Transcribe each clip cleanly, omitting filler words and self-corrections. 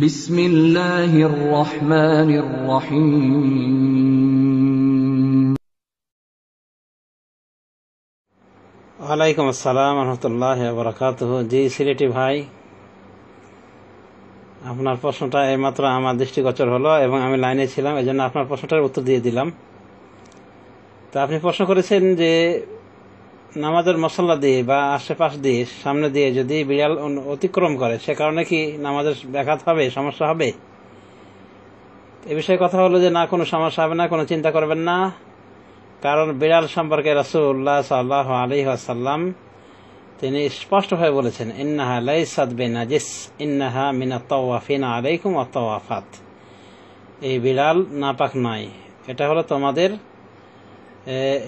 বিসমিল্লাহির রহমানির রহিম। ওয়ালাইকুম আসসালাম রহমতুল্লাহ বরকাতুহ। জি সিলেটি ভাই, আপনার প্রশ্নটা এইমাত্র আমার দৃষ্টিগোচর হলো এবং আমি লাইনে ছিলাম, এই জন্য আপনার প্রশ্নটার উত্তর দিয়ে দিলাম। তা আপনি প্রশ্ন করেছেন যে নামাজের মসল্লা দিয়ে বা আশেপাশ দিয়ে সামনে দিয়ে যদি বিড়াল অতিক্রম করে সে কারণে কি নামাজের ব্যাঘাত হবে, সমস্যা হবে? এ বিষয়ে কথা হলো যে না, কোনো সমস্যা হবে না, কোনো চিন্তা করবেন না। কারণ বিড়াল সম্পর্কে রাসূলুল্লাহ সাল্লাল্লাহু আলাইহি ওয়াসাল্লাম তিনি স্পষ্টভাবে বলেছেন, ইন্নাহা লাইসাত বিনাজিস ইন্নাহা মিনাত তাওয়াফিনা আলাইকুম ওয়াত তাওয়াফাত। এই বিড়াল নাপাক নয়, এটা হলো তোমাদের,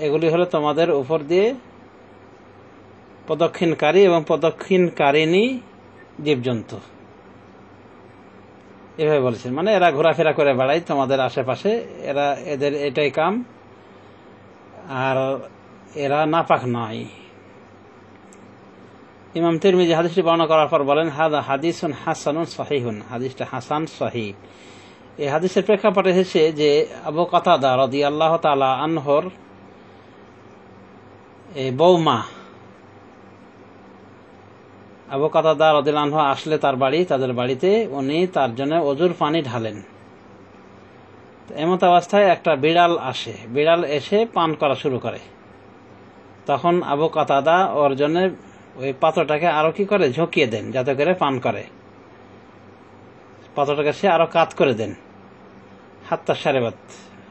এগুলি হলো তোমাদের উপর দিয়ে প্রদক্ষিণকারী এবং প্রদক্ষিণকারিণী জীবজন্তু, এভাবে বলেছেন। মানে এরা ঘোরাফেরা করে বেড়ায় তোমাদের আশেপাশে, এদের এটাই কাম, আর এরা নাপাক নয়। ইমাম তিরমিজি হাদিসটি বর্ণনা করার পর বলেন, হাদা হাদিসুন হাসানুন সহিহুন, হাদিসটা হাসান সহিহ। এই হাদিসের প্রেক্ষাপটে এসেছে যে আবু কাতাদা রাদিয়াল্লাহু তাআলা আনহুর এই বৌমা, আবু কাতাদা রাদিয়াল্লাহু আনহু আসলে তাদের বাড়িতে উনি তার জন্য ওযুর পানি ঢালেন। এমত অবস্থায় একটা বিড়াল আসে, বিড়াল এসে পান করা শুরু করে। তখন আবু কাতাদা ওর জন্য ওই পাত্রটাকে আরো কি করে ঝুঁকিয়ে দেন যাতে করে পান করে, পাত্রটাকে সে আরো কাত করে দেন। হাত্তা সারেবাত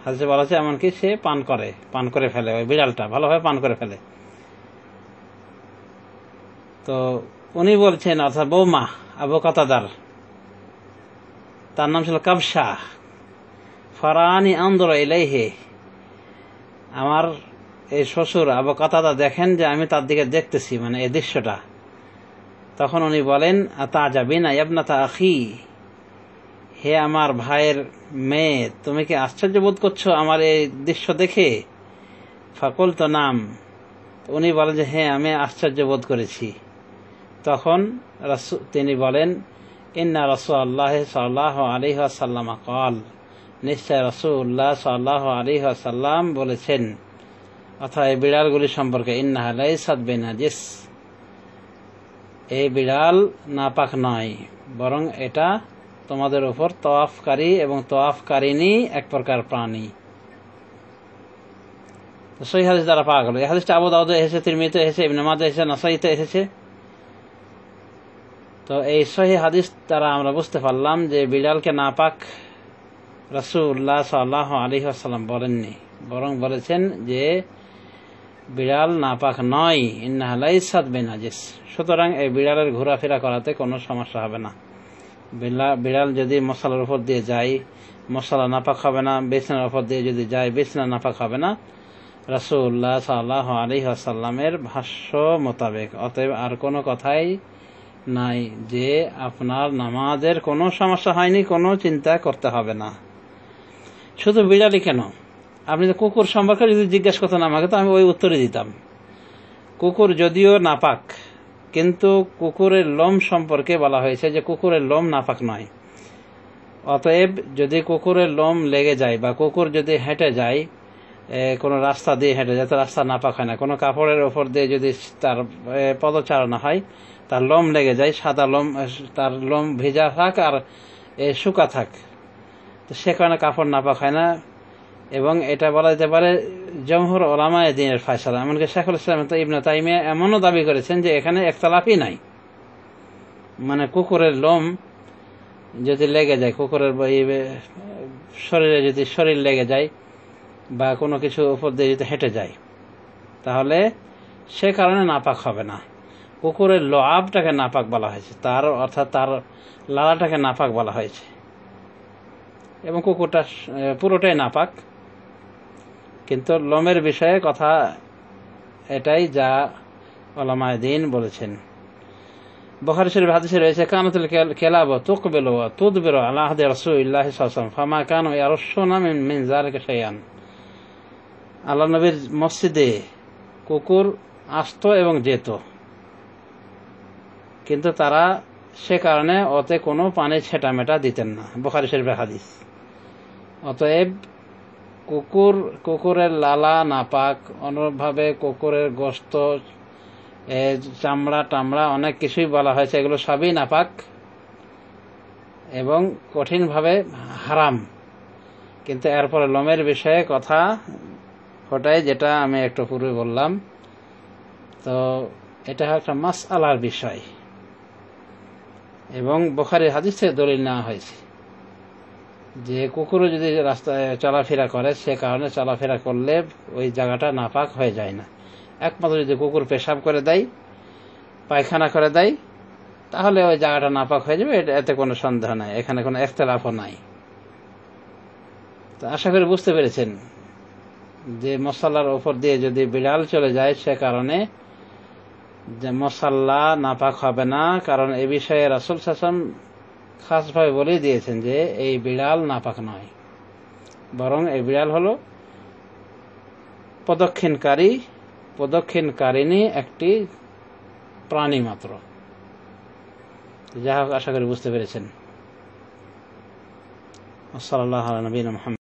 হাদিসে বলা আছে এমনকি সে পান করে ফেলে, ওই বিড়ালটা ভালোভাবে পান করে ফেলে। তো উনি বলছেন, অর্থাৎ বৌমা আবু কাতাদার, তার নাম ছিল কাবসা, ফারানি আনদুরু ইলাইহি, আমার এই শ্বশুর আবু কাতাদা দেখেন যে আমি তার দিকে দেখতেছি, মানে এই দৃশ্যটা। তখন উনি বলেন, আতাজাবিনা ইবনাতা আখি, হে আমার ভাইয়ের মেয়ে, তুমি কি আশ্চর্য বোধ করছো আমার এই দৃশ্য দেখে? ফাকুলতু নাম, উনি বলেন যে হ্যাঁ, আমি আশ্চর্য বোধ করেছি। তখন তিনি বলেন, ইন্না রাসূলুল্লাহ সাল্লাল্লাহু আলাইহি ওয়াসাল্লাম ক্বাল, নিশ্চয় রাসূলুল্লাহ সাল্লাল্লাহু আলাইহি ওয়াসাল্লাম বলেছেন, অর্থাৎ এই বিড়ালগুলি সম্পর্কে, ইন্নাহা লাইসাত বিনাজিস, এই বিড়াল নাপাক নয়, বরং এটা তোমাদের উপর তওয়াফকারী এবং তওয়াফকারিণী এক প্রকার প্রাণী। সহিহ হাদিস দ্বারা পাওয়া গেল। এই হাদিসটা আবু দাউদে এসেছে, তিরমিজিতে এসেছে, ইবনে মাজাহ এসেছে, নাসাঈতে এসেছে। তো এই সহিহ হাদিস দ্বারা আমরা বুঝতে পারলাম যে বিড়ালকে নাপাক রাসূলুল্লাহ সাল্লাল্লাহু আলাইহি ওয়াসাল্লাম বলেননি, বরং বলেছেন যে বিড়াল নাপাক নয়, ইন্নাহা লাইসাত বিনাজিস। সুতরাং এই বিড়ালের ঘোরাফেরা করাতে কোনো সমস্যা হবে না। বিড়াল যদি মশলার উপর দিয়ে যায়, মশলা নাপাক হবে না। বিছানার উপর দিয়ে যদি যায়, বিছানা নাপাক হবে না, রাসূলুল্লাহ সাল্লাল্লাহু আলাইহি ওয়াসাল্লামের ভাষ্য মোতাবেক। অতএব আর কোনো কথাই নাই যে আপনার নামাজের কোনো সমস্যা হয়নি, কোনো চিন্তা করতে হবে না। শুধু বিড়ালই কেন, আপনি তো কুকুর সম্পর্কে যদি জিজ্ঞাসা করতেন আমাকে, তো আমি ওই উত্তরে দিতাম। কুকুর যদিও নাপাক, কিন্তু কুকুরের লোম সম্পর্কে বলা হয়েছে যে কুকুরের লোম নাপাক নয়। অতএব যদি কুকুরের লোম লেগে যায় বা কুকুর যদি হেঁটে যায়, কোনো রাস্তা দিয়ে হেঁটে যায়, তো রাস্তা নাপাক হয় না। কোনো কাপড়ের ওপর দিয়ে যদি তার পদচারণা হয়, তার লোম লেগে যায়, সাদা লোম, তার লোম ভেজা থাক আর শুকা থাক, তো সে কারণে কাপড় নাপাক হয় না। এবং এটা বলা যেতে পারে জমহুর উলামায়ে দ্বীনের ফয়সালা। এমনকি শাইখুল ইসলাম ইবনে তাইমিয়া এমনও দাবি করেছেন যে এখানে ইখতিলাফই নাই। মানে কুকুরের লোম যদি লেগে যায়, কুকুরের শরীরে যদি শরীর লেগে যায় বা কোনো কিছু উপর দিয়ে যদি হেঁটে যায়, তাহলে সে কারণে নাপাক হবে না। কুকুরের লোআবটাকে নাপাক বলা হয়েছে, তার অর্থাৎ তার লালাটাকে নাপাক বলা হয়েছে, এবং কুকুরটা পুরোটাই নাপাক। কিন্তু লোমের বিষয়ে কথা এটাই যা উলামায়ে দ্বীন বলেছেন। বুখারী শরীফ হাদিসে রয়েছে, কানাতুল কিলাবু তুকবিলু ওয়া তুদবিরু আলা আহদি রাসূলিল্লাহি সাল্লাল্লাহু আলাইহি ওয়াসাল্লাম ফামা কানু ইয়ারশুনা মিন যালিকা শাইআন। আল্লাহ নবীর মসজিদে কুকুর আসতো এবং যেত, কিন্তু তারা সে কারণে ওতে কোনো পানি ছেটামেটা দিতেন না, বুখারী শরীফের হাদিস। অতএব কুকুরের লালা নাপাক, অনুরূপভাবে কুকুরের গোশত, চামড়া টামড়া অনেক কিছুই বলা হয়েছে, এগুলো সবই নাপাক এবং কঠিনভাবে হারাম। কিন্তু এরপরে লোমের বিষয়ে কথা ওটাই যেটা আমি একটু পূর্বে বললাম। তো এটা একটা মাসআলার বিষয় এবং বুখারীর হাদিস থেকে দলিল নেওয়া হয়েছে যে কুকুরও যদি রাস্তায় চলাফেরা করে, সে কারণে চলাফেরা করলে ওই জায়গাটা নাপাক হয়ে যায় না। একমাত্র যদি কুকুর পেশাব করে দেয়, পায়খানা করে দেয়, তাহলে ওই জায়গাটা নাপাক হয়ে যাবে, এতে কোনো সন্দেহ নাই, এখানে কোনো ইখতিলাফও নাই। তো আশা করি বুঝতে পেরেছেন যে মশাল্লার উপর দিয়ে যদি বিড়াল চলে যায়, সে কারণে যে মশাল্লা নাপাক হবে না, কারণ এ বিষয়ে রাসূল সাল্লাল্লাহু আলাইহি ওয়াসাল্লাম খাসভাবে বলে দিয়েছেন যে এই বিড়াল নাপাক নয়, বরং এই বিড়াল হলো প্রদক্ষিণকারিণী একটি প্রাণী মাত্র। যা হোক, আশা করি বুঝতে পেরেছেন। সাল্লাল্লাহু আলা নবিয়িনা মুহাম্মদ।